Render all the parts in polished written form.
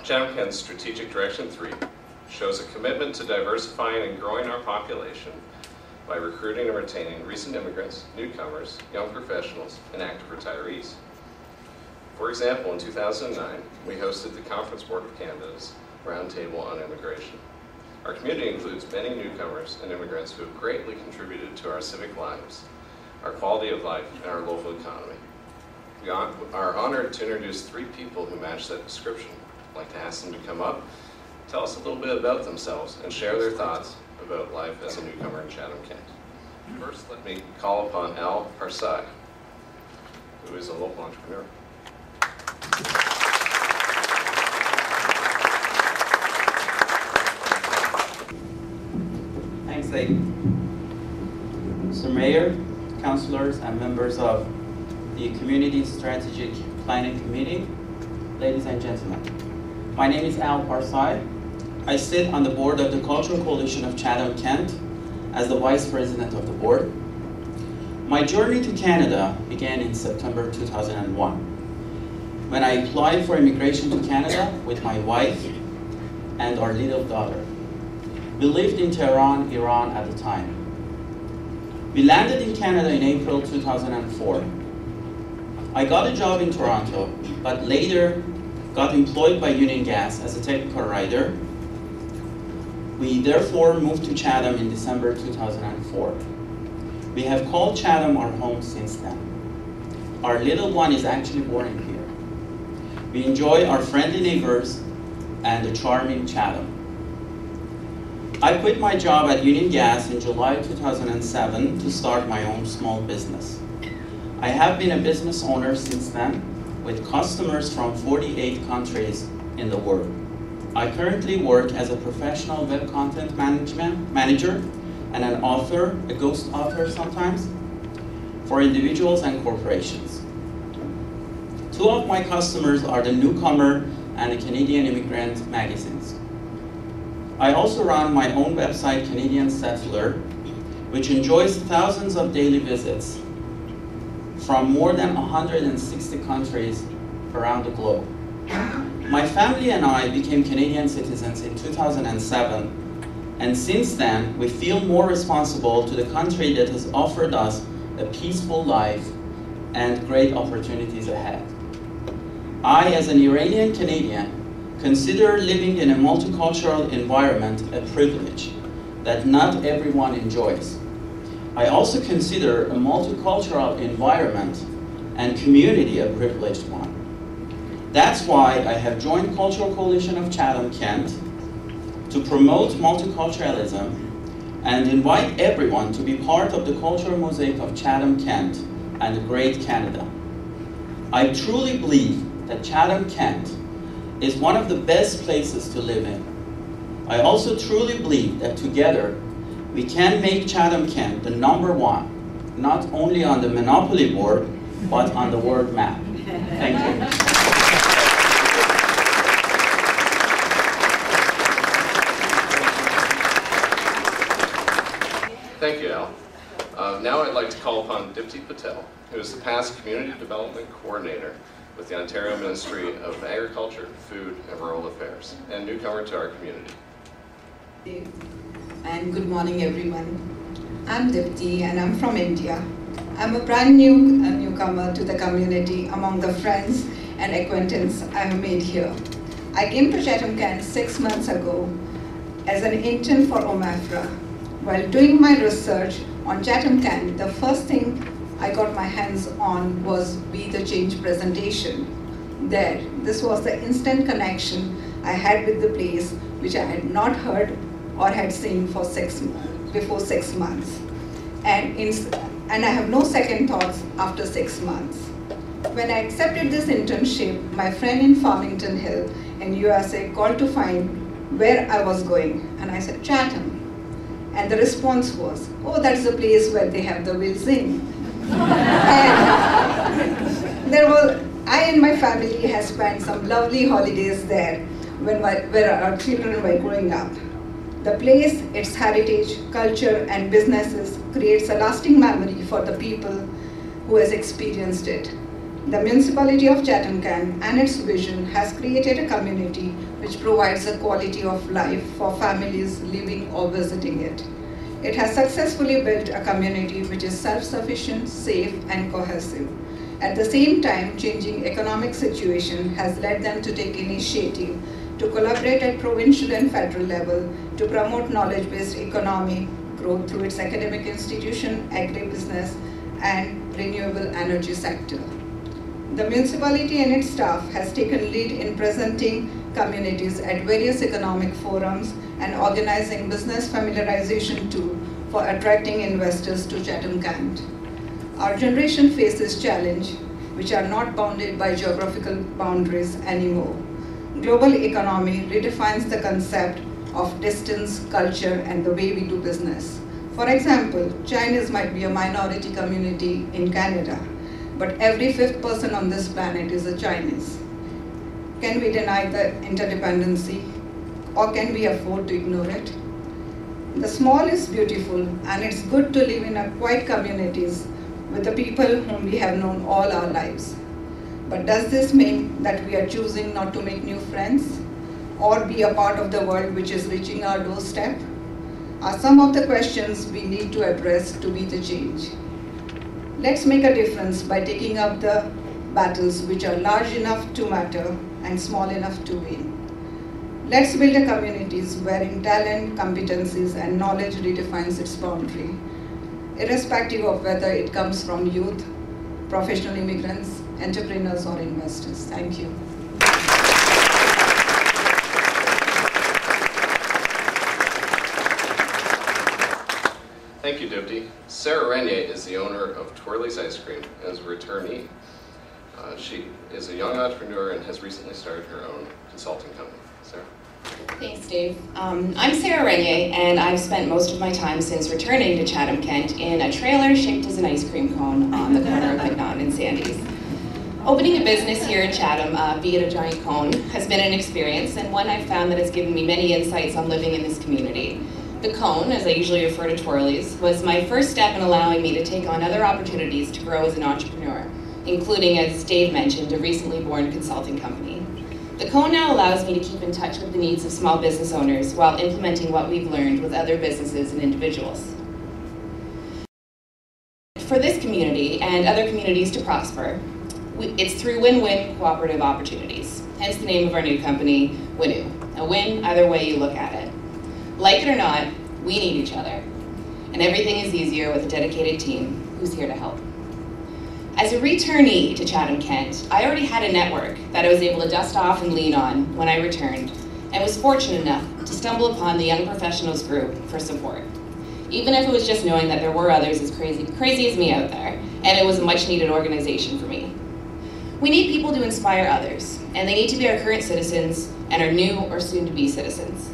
Chatham-Kent's Strategic Direction 3 shows a commitment to diversifying and growing our population by recruiting and retaining recent immigrants, newcomers, young professionals, and active retirees. For example, in 2009, we hosted the Conference Board of Canada's Roundtable on Immigration. Our community includes many newcomers and immigrants who have greatly contributed to our civic lives, our quality of life, and our local economy. We are honored to introduce 3 people who match that description. I'd like to ask them to come up, tell us a little bit about themselves, and share their thoughts about life as a newcomer in Chatham-Kent. First, let me call upon Al Parsai, who is a local entrepreneur. Thanks, Dave. Mr. Mayor, councillors, and members of the Community Strategic Planning Committee, ladies and gentlemen. My name is Al Parsai. I sit on the board of the Cultural Coalition of Chatham-Kent as the Vice President of the board. My journey to Canada began in September 2001, when I applied for immigration to Canada with my wife and our little daughter. We lived in Tehran, Iran at the time. We landed in Canada in April 2004. I got a job in Toronto, but later got employed by Union Gas as a technical writer. We therefore moved to Chatham in December 2004. We have called Chatham our home since then. Our little one is actually born here. We enjoy our friendly neighbors and the charming Chatham. I quit my job at Union Gas in July 2007 to start my own small business. I have been a business owner since then, with customers from 48 countries in the world. I currently work as a professional web content manager and an author, a ghost author sometimes, for individuals and corporations. 2 of my customers are the Newcomer and the Canadian Immigrant magazines. I also run my own website, Canadian Settler, which enjoys thousands of daily visits from more than 160 countries around the globe. My family and I became Canadian citizens in 2007, and since then, we feel more responsible to the country that has offered us a peaceful life and great opportunities ahead. I, as an Iranian Canadian, consider living in a multicultural environment a privilege that not everyone enjoys. I also consider a multicultural environment and community a privileged one. That's why I have joined Cultural Coalition of Chatham-Kent to promote multiculturalism and invite everyone to be part of the cultural mosaic of Chatham-Kent and the great Canada. I truly believe that Chatham-Kent is one of the best places to live in. I also truly believe that together we can make Chatham-Kent the #1, not only on the Monopoly board, but on the world map. Thank you. Thank you, Al. Now I'd like to call upon Dipti Patel, who is the past Community Development Coordinator with the Ontario Ministry of Agriculture, Food and Rural Affairs, and newcomer to our community. And good morning, everyone. I'm Dipti and I'm from India. I'm a brand new newcomer to the community among the friends and acquaintances I have made here. I came to Chatham-Kent 6 months ago as an intern for OMAFRA. While doing my research on Chatham-Kent, the first thing I got my hands on was Be the Change presentation. This was the instant connection I had with the place, which I had not heard or had seen for before 6 months. And I have no second thoughts after 6 months. When I accepted this internship, my friend in Farmington Hill in USA called to find where I was going, and I said, Chatham. And the response was, oh, that's the place where they have the Will Sing. And I and my family have spent some lovely holidays there where our children were growing up. The place, its heritage, culture, and businesses creates a lasting memory for the people who has experienced it. The municipality of Chatham-Kent and its vision has created a community which provides a quality of life for families living or visiting it. It has successfully built a community which is self-sufficient, safe, and cohesive. At the same time, changing economic situation has led them to take initiative to collaborate at provincial and federal level to promote knowledge-based economic growth through its academic institution, agribusiness, and renewable energy sector. The municipality and its staff has taken lead in presenting communities at various economic forums and organizing business familiarization tool for attracting investors to Chatham-Kent. Our generation faces challenges which are not bounded by geographical boundaries anymore. Global economy redefines the concept of distance, culture, and the way we do business. For example, Chinese might be a minority community in Canada, but every fifth person on this planet is a Chinese. Can we deny the interdependency, or can we afford to ignore it? The small is beautiful, and it's good to live in a quiet communities with the people whom we have known all our lives. But does this mean that we are choosing not to make new friends or be a part of the world which is reaching our doorstep? Are some of the questions we need to address to be the change. Let's make a difference by taking up the battles which are large enough to matter and small enough to win. Let's build a communities wherein talent, competencies, and knowledge redefines its boundary, irrespective of whether it comes from youth, professional immigrants, entrepreneurs, or investors. Thank you. Thank you, Dipti. Sarah Renier is the owner of Twirly's Ice Cream and is a returnee. She is a young entrepreneur and has recently started her own consulting company. Sarah? Thanks, Dave. I'm Sarah Renier, and I've spent most of my time since returning to Chatham-Kent in a trailer shaped as an ice cream cone on the corner of McNaughton and Sandy's. Opening a business here in Chatham, be it a giant cone, has been an experience, and one I've found that has given me many insights on living in this community. The cone, as I usually refer to Twirly's, was my first step in allowing me to take on other opportunities to grow as an entrepreneur, including, as Dave mentioned, a recently born consulting company. The cone now allows me to keep in touch with the needs of small business owners while implementing what we've learned with other businesses and individuals. For this community and other communities to prosper, it's through win-win cooperative opportunities, hence the name of our new company, WINU, a win either way you look at it. Like it or not, we need each other, and everything is easier with a dedicated team who's here to help. As a returnee to Chatham-Kent, I already had a network that I was able to dust off and lean on when I returned, and was fortunate enough to stumble upon the Young Professionals group for support. Even if it was just knowing that there were others as crazy as me out there, and it was a much needed organization for me. We need people to inspire others, and they need to be our current citizens and our new or soon to be citizens.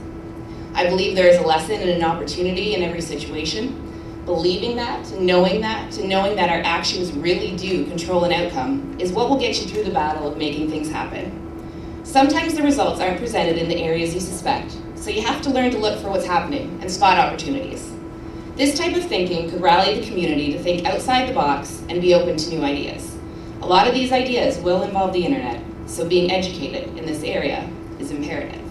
I believe there is a lesson and an opportunity in every situation. Believing that and knowing that our actions really do control an outcome is what will get you through the battle of making things happen. Sometimes the results aren't presented in the areas you suspect, so you have to learn to look for what's happening and spot opportunities. This type of thinking could rally the community to think outside the box and be open to new ideas. A lot of these ideas will involve the internet, so being educated in this area is imperative.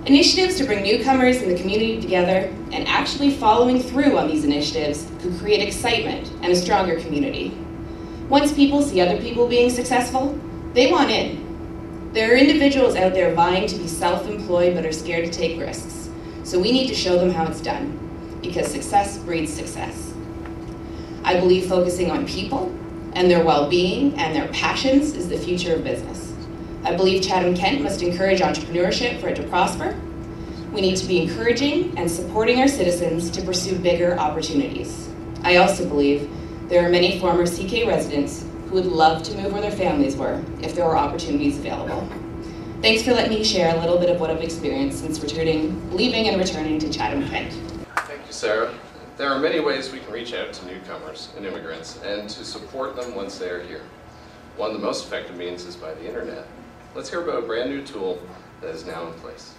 Initiatives to bring newcomers in the community together and actually following through on these initiatives could create excitement and a stronger community. Once people see other people being successful, they want in. There are individuals out there vying to be self-employed but are scared to take risks. So we need to show them how it's done, because success breeds success. I believe focusing on people and their well-being and their passions is the future of business. I believe Chatham-Kent must encourage entrepreneurship for it to prosper. We need to be encouraging and supporting our citizens to pursue bigger opportunities. I also believe there are many former CK residents who would love to move where their families were if there were opportunities available. Thanks for letting me share a little bit of what I've experienced since leaving and returning to Chatham-Kent. Thank you, Sarah. There are many ways we can reach out to newcomers and immigrants and to support them once they are here. One of the most effective means is by the internet. Let's hear about a brand new tool that is now in place.